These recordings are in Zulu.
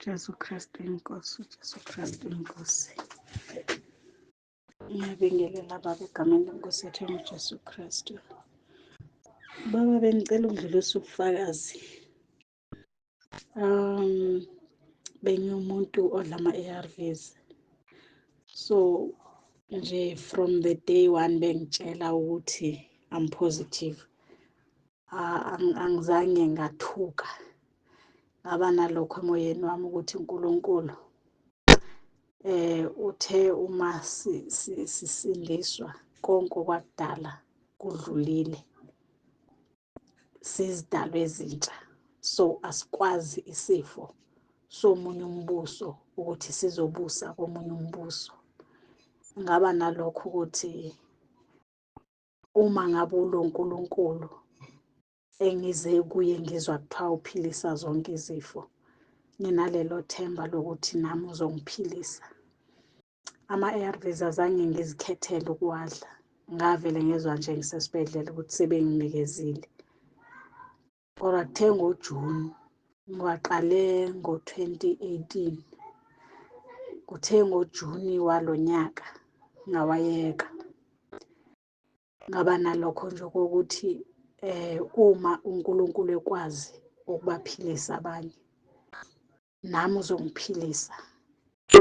Jesu Kristu inkosi, Jesu Kristu inkosi. Ngiyabingelela Baba egameni lenkosi yethu uJesu Kristu. Baba, bengicela ukudlulisa ubufakazi. Bengiwumuntu odla ama-ARVs. So nje from the day one bengitshela ukuthi I'm positive. Angizange ngathuka. Ngaba nalokho emoyeni wami ukuthi uNkulunkulu uthe uma sisindiswa konke kwakudala kudlulile, sizidalwe ezintsha, so asikwazi isifo somunye umbuso ukuthi sizobusa komunye umbuso. Ngaba nalokho ukuthi uma ngabe uNkulunkulu engize kuye ngizwa kuthiwa uphilisa zonke izifo, nginalelo themba lokuthi nami uzongiphilisa. Ama-ARVs azange ngizikhethele ukuwadla, ngavele ngezwa nje ngisesibhedlela ukuthi sebenginikezile. Kodwa kuthe ngoJuni, ngiwaqale ngo-2018, kuthe ngoJuni walo nyaka ngawayeka. Ngaba nalokho nje kokuthi uma uNkulunkulu ekwazi ukubaphilisa abanye, nami uzongiphilisa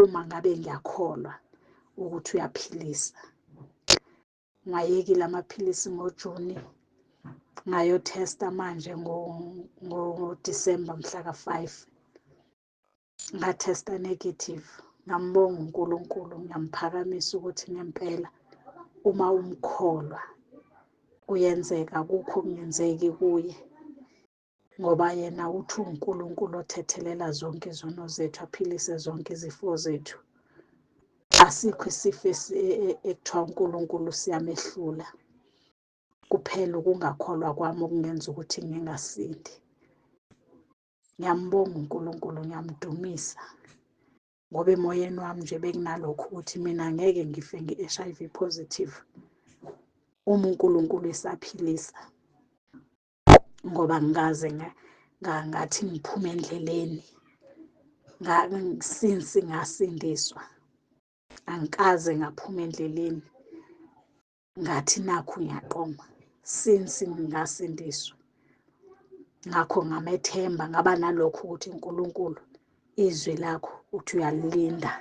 uma ngabe ngiyakholwa ukuthi uyaphilisa. Ngayekile amaphilisi ngoJuni, ngayothesta manje ngoDisemba mhlaka 5. Ngathesta negative. Ngambonga uNkulunkulu, ngiyamphakamisa ukuthi ngempela uma umkholwa kuyenzeka, akukho okungenzeki kuye, ngoba yena uthi uNkulunkulu othethelela zonke izono zethu, aphilise zonke izifo zethu. Asikho isifo ekuthiwa uNkulunkulu siyamehlula. Kuphela ukungakholwa kwami okungenza ukuthi ngingasindi. Ngiyambonga uNkulunkulu, ngiyamdumisa, ngoba emoyeni wami nje bekunalokho ukuthi mina ngeke ngife ngi-HIV positive uma uNkulunkulu esaphilisa, ngoba ngikaze ngathi ngiphume endleleni since ngasindiswa. Angikaze ngaphuma endleleni ngathi nakhu ngiyaqoma since ngasindiswa. Ngakho ngamethemba, ngaba nalokho ukuthi uNkulunkulu izwi lakho uthi uyalilinda,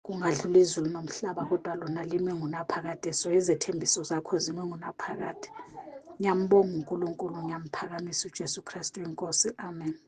kungadlula izulu nomhlaba kodwa lona limi ngunaphakade. So izethembiso zakho zimi ngunaphakade. Ngiyambonga uNkulunkulu, ngiyamphakamisa uJesu Kristu inkosi. Amen.